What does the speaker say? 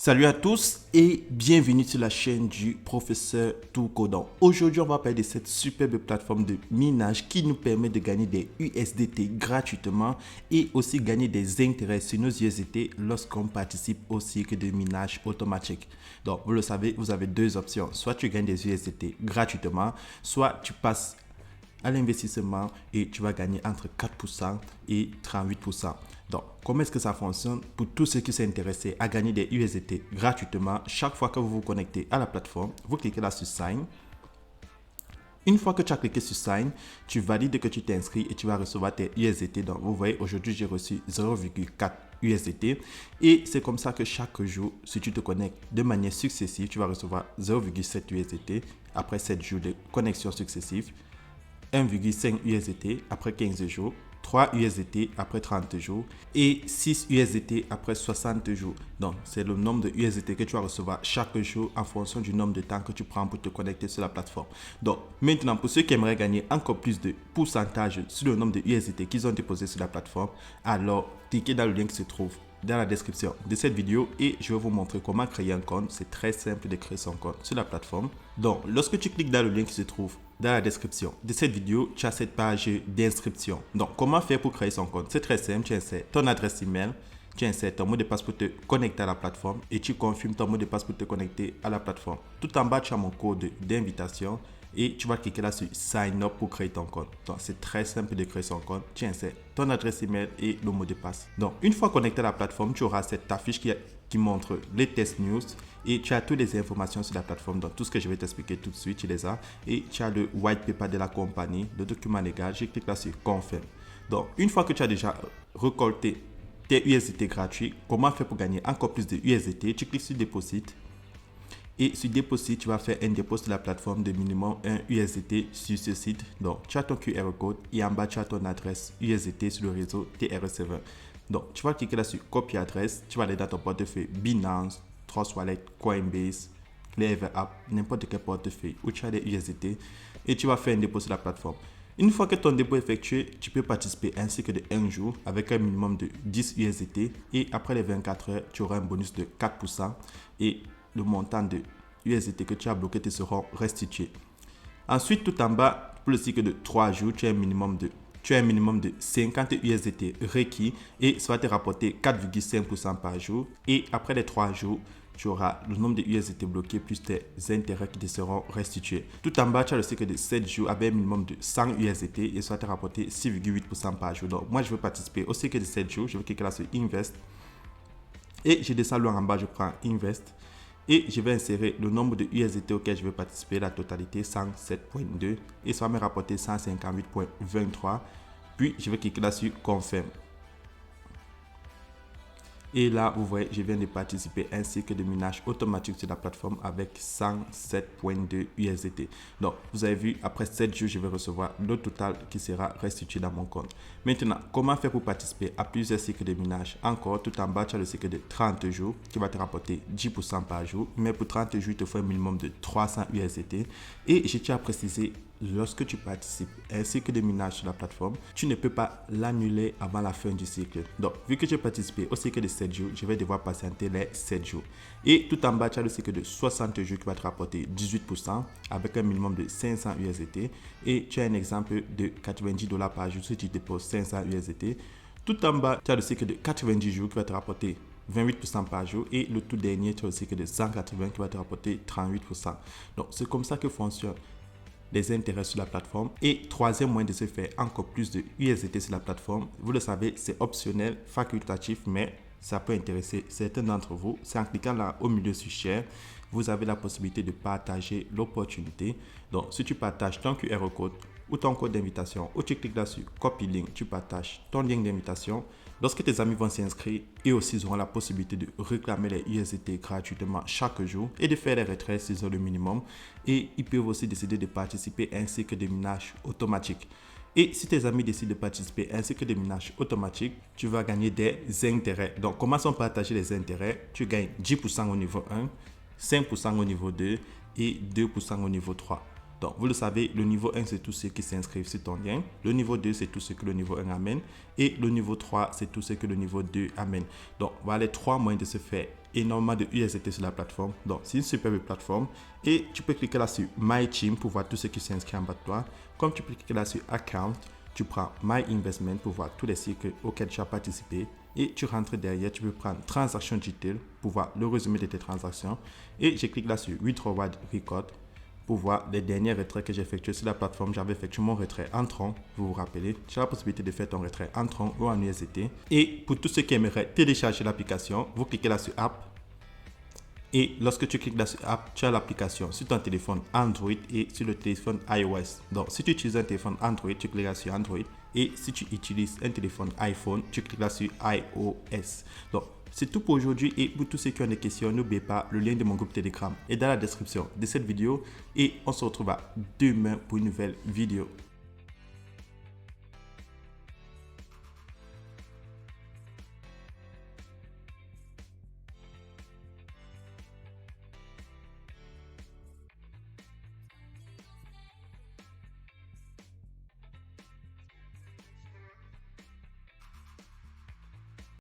Salut à tous et bienvenue sur la chaîne du professeur Tourcodant. Aujourd'hui, on va parler de cette superbe plateforme de minage qui nous permet de gagner des USDT gratuitement et aussi gagner des intérêts sur nos USDT lorsqu'on participe au cycle de minage automatique. Donc, vous le savez, vous avez deux options. Soit tu gagnes des USDT gratuitement, soit tu passes à l'investissement et tu vas gagner entre 4% et 38%. Donc, comment est-ce que ça fonctionne? Pour tous ceux qui s'intéressent à gagner des USDT gratuitement, chaque fois que vous vous connectez à la plateforme, vous cliquez là sur Sign. Une fois que tu as cliqué sur Sign, tu valides que tu t'es inscrit et tu vas recevoir tes USDT. Donc, vous voyez, aujourd'hui, j'ai reçu 0,4 USDT. Et c'est comme ça que chaque jour, si tu te connectes de manière successive, tu vas recevoir 0,7 USDT après 7 jours de connexion successive. 1,5 USDT après 15 jours, 3 USDT après 30 jours et 6 USDT après 60 jours. Donc, c'est le nombre de USDT que tu vas recevoir chaque jour en fonction du nombre de temps que tu prends pour te connecter sur la plateforme. Donc, maintenant, pour ceux qui aimeraient gagner encore plus de pourcentage sur le nombre de USDT qu'ils ont déposé sur la plateforme, alors cliquez dans le lien qui se trouve dans la description de cette vidéo et je vais vous montrer comment créer un compte. C'est très simple de créer son compte sur la plateforme. Donc, lorsque tu cliques dans le lien qui se trouve dans la description de cette vidéo, tu as cette page d'inscription. Donc, comment faire pour créer son compte? C'est très simple. Tu insères ton adresse email, tu insères ton mot de passe pour te connecter à la plateforme et tu confirmes ton mot de passe pour te connecter à la plateforme. Tout en bas, tu as mon code d'invitation et tu vas cliquer là sur Sign Up pour créer ton compte. Donc, c'est très simple de créer son compte. Tu insères ton adresse email et le mot de passe. Donc, une fois connecté à la plateforme, tu auras cette affiche qui montre les test news et tu as toutes les informations sur la plateforme. Donc, tout ce que je vais t'expliquer tout de suite, tu les as. Et tu as le white paper de la compagnie, le document légal. Je clique là sur Confirm. Donc, une fois que tu as déjà récolté tes USDT gratuits, comment faire pour gagner encore plus de USDT? Tu cliques sur Deposit. Et sur Deposit, tu vas faire un dépôt sur la plateforme de minimum 1 USDT sur ce site. Donc, tu as ton QR code et en bas, tu as ton adresse USDT sur le réseau TRS7. Donc, tu vas cliquer là sur Copie adresse. Tu vas aller dans ton portefeuille Binance, Trust Wallet, Coinbase, Clever App, n'importe quel portefeuille où tu as des USDT et tu vas faire un dépôt sur la plateforme. Une fois que ton dépôt est effectué, tu peux participer un cycle de 1 jour avec un minimum de 10 USDT et après les 24 heures, tu auras un bonus de 4% et le montant de USDT que tu as bloqué te seront restitués. Ensuite, tout en bas, pour le cycle de 3 jours, tu as un minimum de 50 USDT requis et ça va te rapporter 4,5% par jour. Et après les 3 jours, tu auras le nombre de USDT bloqués plus tes intérêts qui te seront restitués. Tout en bas, tu as le cycle de 7 jours avec un minimum de 100 USDT et ça va te rapporter 6,8% par jour. Donc, moi, je veux participer au cycle de 7 jours. Je vais cliquer là sur Invest. Et je descends loin en bas, je prends Invest. Et je vais insérer le nombre de USDT auquel je vais participer, la totalité 107.2 et ça va me rapporter 158.23. Puis je vais cliquer là sur Confirm. Et là, vous voyez, je viens de participer à un cycle de minage automatique sur la plateforme avec 107.2 USDT. Donc, vous avez vu, après 7 jours, je vais recevoir le total qui sera restitué dans mon compte. Maintenant, comment faire pour participer à plusieurs cycles de minage? Encore, tout en bas, tu as le cycle de 30 jours qui va te rapporter 10% par jour. Mais pour 30 jours, il te faut un minimum de 300 USDT. Et je tiens à préciser, lorsque tu participes à un cycle de minage sur la plateforme, tu ne peux pas l'annuler avant la fin du cycle. Donc, vu que j'ai participé au cycle de 7 jours, je vais devoir patienter les 7 jours. Et tout en bas, tu as le cycle de 60 jours qui va te rapporter 18% avec un minimum de 500 USDT. Et tu as un exemple de 90 $ par jour si tu déposes 500 USDT. Tout en bas, tu as le cycle de 90 jours qui va te rapporter 28% par jour et le tout dernier, tu as le cycle de 180 qui va te rapporter 38%. Donc, c'est comme ça que fonctionne les intérêts sur la plateforme. Et troisième moyen de se faire encore plus de USDT sur la plateforme, vous le savez, c'est optionnel, facultatif, mais ça peut intéresser certains d'entre vous. C'est en cliquant là au milieu sur Share, vous avez la possibilité de partager l'opportunité. Donc, si tu partages ton QR code ou ton code d'invitation, ou tu cliques là sur Copy Link, tu partages ton lien d'invitation. Lorsque tes amis vont s'inscrire, eux aussi ils auront la possibilité de réclamer les USDT gratuitement chaque jour et de faire les retraits s'ils ont le minimum. Et ils peuvent aussi décider de participer à un cycle de minage automatique. Et si tes amis décident de participer à un cycle de minage automatique, tu vas gagner des intérêts. Donc, comment sont partagés les intérêts? Tu gagnes 10% au niveau 1, 5% au niveau 2 et 2% au niveau 3. Donc, vous le savez, le niveau 1, c'est tous ceux qui s'inscrivent sur ton lien. Le niveau 2, c'est tous ceux que le niveau 1 amène. Et le niveau 3, c'est tous ceux que le niveau 2 amène. Donc, voilà les 3 moyens de se faire énormément de USDT sur la plateforme. Donc, c'est une superbe plateforme. Et tu peux cliquer là sur My Team pour voir tout ce qui s'inscrit en bas de toi. Comme tu peux cliquer là sur Account, tu prends My Investment pour voir tous les cycles auxquels tu as participé. Et tu rentres derrière, tu peux prendre Transaction Detail pour voir le résumé de tes transactions. Et je clique là sur Withdraw Record pour voir les derniers retraits que j'ai effectués sur la plateforme. J'avais effectué mon retrait en Tron, vous vous rappelez. Tu as la possibilité de faire ton retrait en Tron ou en USDT. Et pour tous ceux qui aimeraient télécharger l'application, vous cliquez là sur App. Et lorsque tu cliques là sur App, tu as l'application sur ton téléphone Android et sur le téléphone iOS. Donc, si tu utilises un téléphone Android, tu cliques là sur Android. Et si tu utilises un téléphone iPhone, tu cliques là sur iOS. Donc, c'est tout pour aujourd'hui et pour tous ceux qui ont des questions, n'oubliez pas, le lien de mon groupe Telegram est dans la description de cette vidéo et on se retrouve demain pour une nouvelle vidéo.